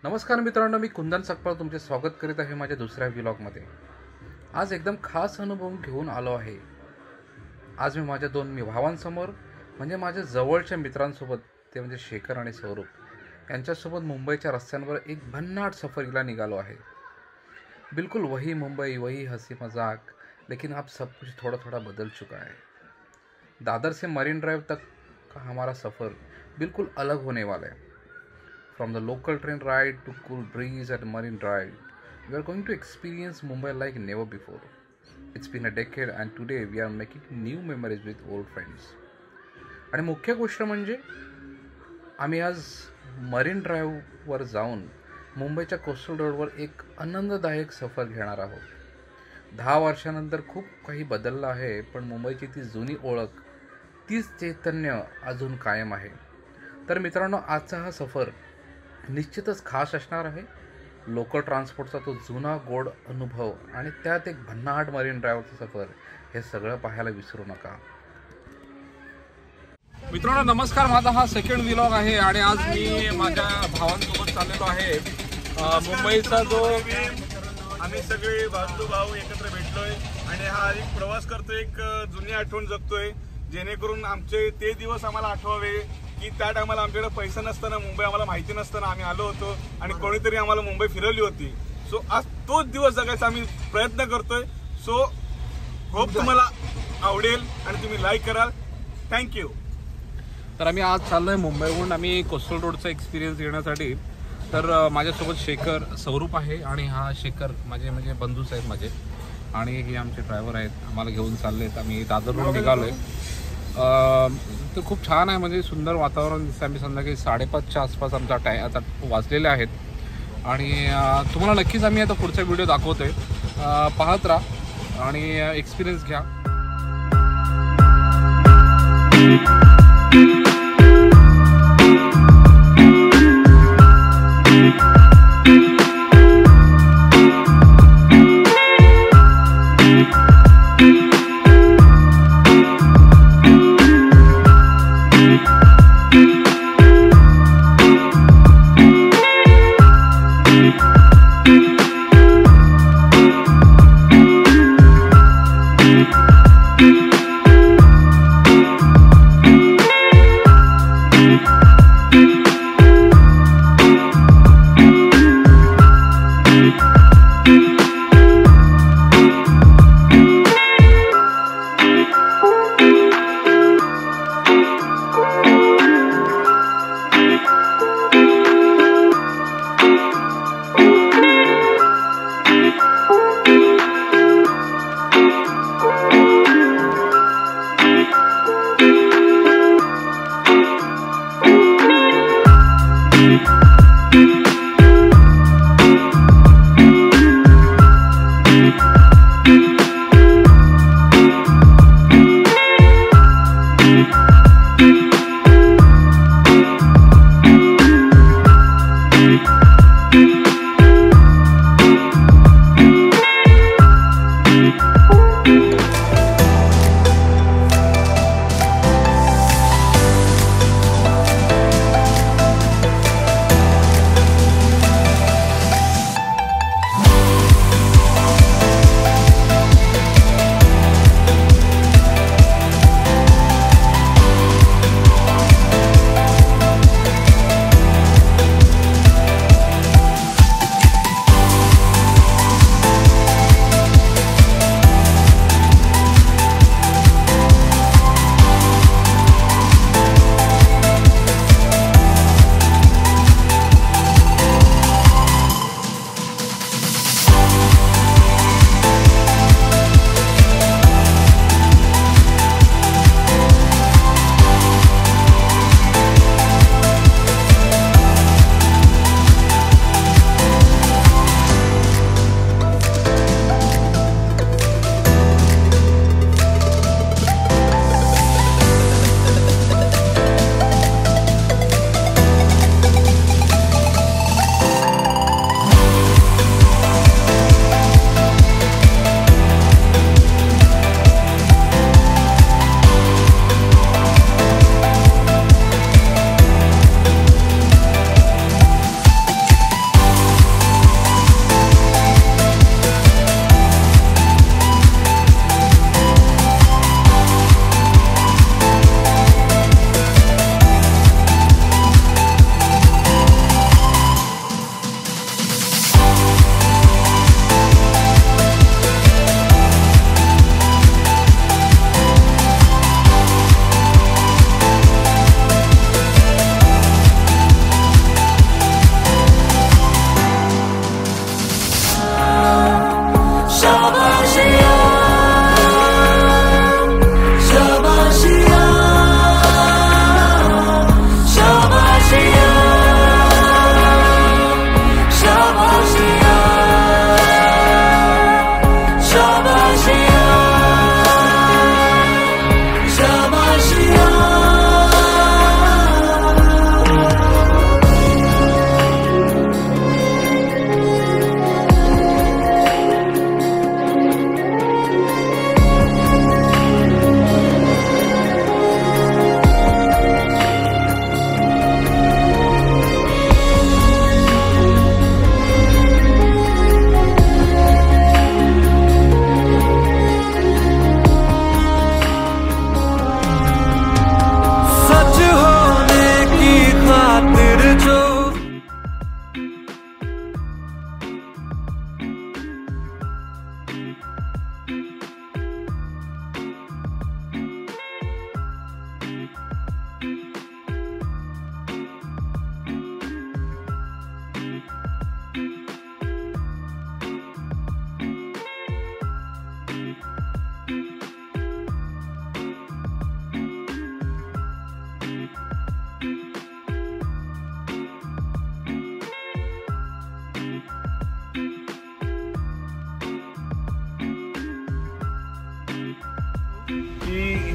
नमस्कार मित्रांनो, मी कुंदन सकपाळ तुमचे स्वागत करीत आहे माझ्या दुसऱ्या व्लॉगमध्ये। आज एकदम खास अनुभव घेऊन आलो आहे। आज मी माझ्या दोन भावांसमोर म्हणजे माझ्या जवळच्या मित्रांसोबत, ते म्हणजे शेखर आणि सौरभ यांच्यासोबत मुंबईच्या रस्त्यांवर एक भन्नाट सफरीला निघालो आहे। बिल्कुल वही मुंबई, वही हंसी मजाक, लेकिन अब सब कुछ थोड़ा थोड़ा बदल चुका है। दादर से मरीन ड्राइव तक का हमारा सफ़र बिल्कुल अलग होने वाला है। From the local train ride to cool breeze at Marine Drive, we are going to experience Mumbai like never before. It's been a decade and today we are making new memories with old friends. आणि मुख्य गोष्ट म्हणजे आम्ही आज marine ड्राईव्हवर जाऊन मुंबईच्या coastal रोडवर एक आनंददायक सफर घेणार आहोत। 10 वर्षानंतर खूप काही बदललं आहे, पण मुंबईची ती जुनी ओळख, तीच चैतन्य अजून कायम आहे। तर मित्रांनो, आजचा हा सफर निश्चितच खास असणार आहे। लोकल ट्रान्सपोर्टचा तो जुना गोड अनुभव आणि त्यात एक भन्नाट मरीन ड्राईव्हचा सफर, हे सगळं पाहायला विसरू नका। मित्रांनो नमस्कार, माझा हा सेकंड व्लॉग आहे आणि आज मी माझ्या भावांसोबत चाललेलो आहे मुंबईचा जो आम्ही सगळे भाऊ एकत्र भेटलोय आणि हा एक प्रवास करतोय, एक जुनी आठवण जगतोय, जेणेकरून आमचे ते दिवस आम्हाला आठवावे की त्या टायमाला आमच्याकडे पैसा नसताना, मुंबई आम्हाला माहिती नसताना आम्ही आलो होतो आणि कोणीतरी आम्हाला मुंबई फिरवली होती। सो आज तोच दिवस जगायचा आम्ही प्रयत्न करतोय। सो होप तुम्हाला आवडेल आणि तुम्ही लाईक कराल। थँक्यू। तर आम्ही आज चाललोय मुंबईहून आम्ही कोस्टल रोडचा एक्सपिरियन्स घेण्यासाठी। तर माझ्यासोबत शेखर, सौरभ आहे आणि हा शेखर माझे म्हणजे बंधूच आहेत माझे, आणि हे आमचे ड्रायव्हर आहेत, आम्हाला घेऊन चाललेत। आम्ही दादरवरून निघालोय। तर खूप छान आहे, म्हणजे सुंदर वातावरण दिसतं। आम्ही संध्याकाळी 5:30च्या आसपास आमचा आता वाजलेले आहेत आणि तुम्हाला नक्कीच आम्ही आता पुढचा व्हिडिओ दाखवतोय, पाहत राहा आणि एक्सपिरियन्स घ्या।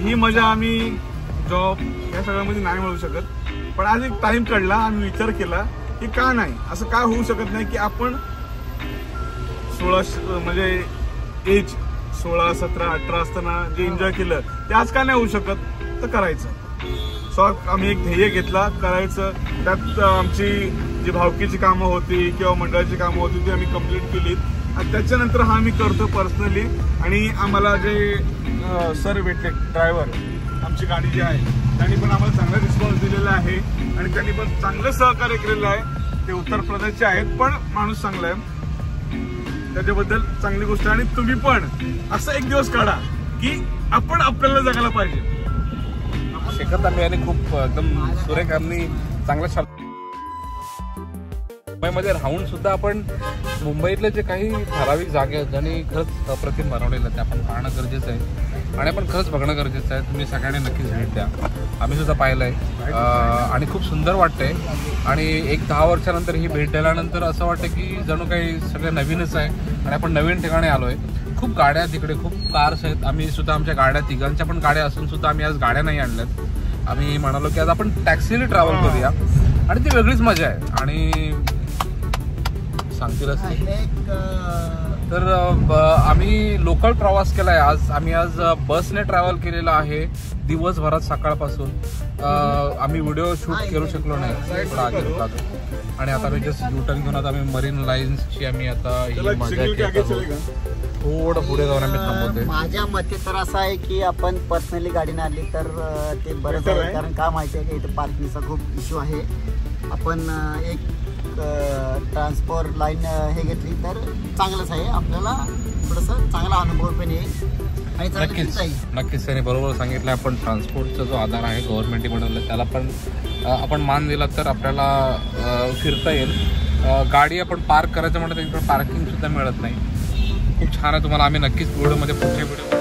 ही मजा आम्ही जॉब या सगळ्यामध्ये नाही मिळू शकत. पण आज एक टाइम काढला, आम्ही विचार केला की का नाही, असं काय होऊ शकत नाही की आपण 16 म्हणजे एज 16, 17, 18 असताना जे एन्जॉय केलं ते आज का नाही होऊ शकत, तर करायचं. सो आम्ही एक ध्येय घेतला करायचं. त्यात आमची जी भावकीची कामं होती किंवा मंडळाची कामं होती ती आम्ही कंप्लीट केलीत आणि त्याच्यानंतर हा आम्ही करतो पर्सनली. आणि आम्हाला जे सर भेटले ड्रायव्हर, आमची गाडी जी आहे त्यांनी पण आम्हाला चांगला रिस्पॉन्स दिलेला आहे आणि त्यांनी पण चांगलं सहकार्य केलेलं आहे. ते उत्तर प्रदेशचे आहेत पण माणूस चांगला आहे, त्याच्याबद्दल चांगली गोष्ट आहे. आणि तुम्ही पण असा एक दिवस काढा की आपण आपल्याला जगायला पाहिजे. शेखर तांबे यांनी खूप एकदम सुरेख आणि चांगल्या मुंबईमध्ये राहून सुद्धा आपण मुंबईतले जे काही ठराविक जागे आहेत ज्यांनी खरंच अप्रतिम बनवलेलं आहे ते आपण पाहणं गरजेचं आहे आणि आपण खरंच बघणं गरजेचं आहे. तुम्ही सगळ्यांनी नक्कीच भेट द्या. आम्ही सुद्धा पाहिलं आहे आणि खूप सुंदर वाटतंय. आणि एक 10 वर्षानंतर ही भेट दिल्यानंतर असं वाटतं की जणू काही सगळं नवीनच आहे आणि आपण नवीन ठिकाणी आलो आहे. खूप गाड्या तिकडे, खूप कार्स आहेत. आम्ही सुद्धा आमच्या गाड्या, तिघांच्या पण गाड्या असून सुद्धा आम्ही आज गाड्या नाही आणल्यात. आम्ही म्हणालो की आज आपण टॅक्सीने ट्रॅव्हल करूया आणि ती वेगळीच मजा आहे. आणि सांगतीलच तर आम्ही लोकल प्रवास केला आहे. आम्ही आज बसने ट्रॅव्हल केलेला आहे दिवसभरात सकाळपासून. आम्ही व्हिडिओ शूट करू शकलो नाही थोडा आधी होता आणि आता आम्ही जस्ट युटर्न घेऊन आता आम्ही मरीन लाईन्सची आम्ही आता ही मजा घेत आहोत. थोडं पुढे जाऊन आम्ही थांबवतोय. माझ्या मते तर असं आहे की आपण पर्सनली गाडीने आणली तर ते बरंच आहे. कारण का माहिती आहे की इथे पार्किंगचा खूप इश्यू आहे. आपण एक ट्रान्सपोर्ट लाईन हे घेतली तर चांगलंच आहे, आपल्याला थोडंसं चांगला अनुभव पण येईल आणि नक्कीच त्याने बरोबर सांगितलं. आपण ट्रान्सपोर्टचा जो आधार आहे गव्हर्नमेंटने बनवलं त्याला पण आपण मान दिला तर आपल्याला फिरता येईल. गाडी आपण पार्क करायचं म्हटलं तर इकडे पार्किंग सुद्धा मिळत नाही. खूप छान आहे. तुम्हाला आम्ही नक्कीच व्हिडिओमध्ये पुढच्या व्हिडिओ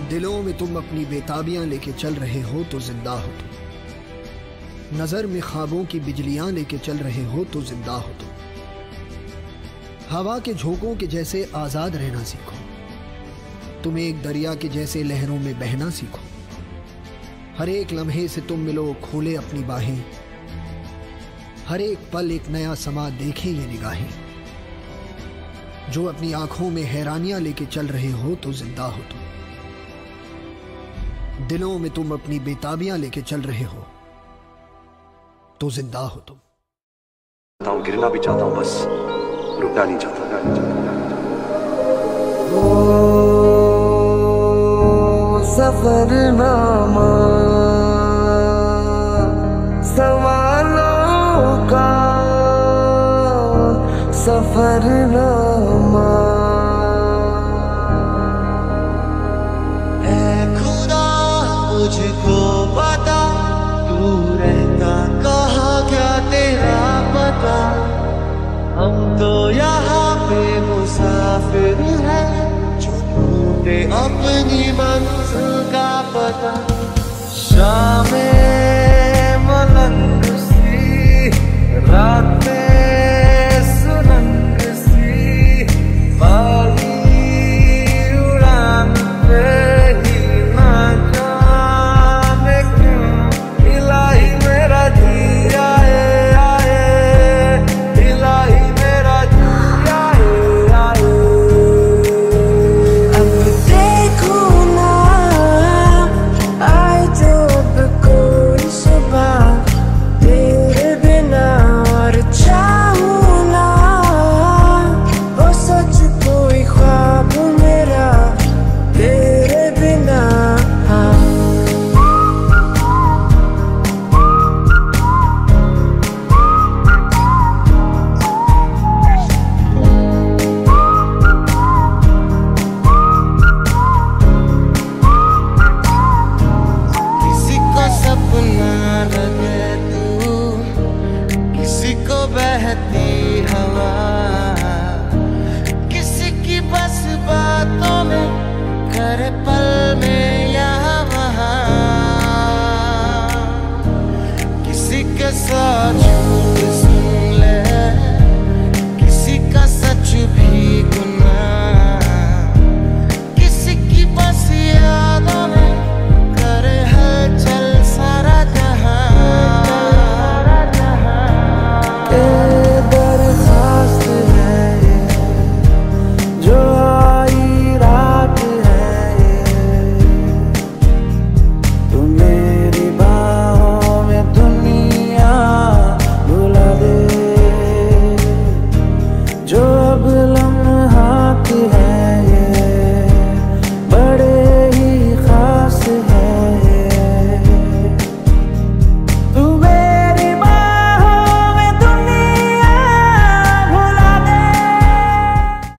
दिलों में तुम अपनी बेताबियां लेके चल रहे हो तो जिंदा हो तुम, नजर में ख्वाबों की बिजलियां लेके चल रहे हो तो जिंदा हो तुम। हवा के झोंकों के जैसे आजाद रहना सीखो, तुम एक दरिया के जैसे लहरों में बहना सीखो। हर एक लम्हे से तुम मिलो, खोले अपनी बाहें, हर एक पल एक नया समा देखे ये निगाहें। जो अपनी आंखों में हैरानियां लेके चल रहे हो तो जिंदा हो तुम, दिलों में तुम अपनी बेताबियां लेके चल रहे हो तो जिंदा हो तुम। गिरना भी चाहता हूं, बस रुकना नहीं चाहता। सफरनामा सवालों का सफरनामा, है खुदा मुझको बता तू रहता कहाँ मुझे अपनी मंजिल का पता। शामें मलंग सी, रातें सुरंग सी, बाली उड़ान पे ही ना जाने क्यों इलाही मेरा जी आए आए, इलाही मेरा जी आए आए। अब देखो ना आए जो अब कोई सुबह तेरे बिना, और चाहूं ना वो सच कोई ख्वाब मेरा तेरे बिना। किसी को सपना लगे तू, किसी को बहती हवा, किसी की बस बातों में करे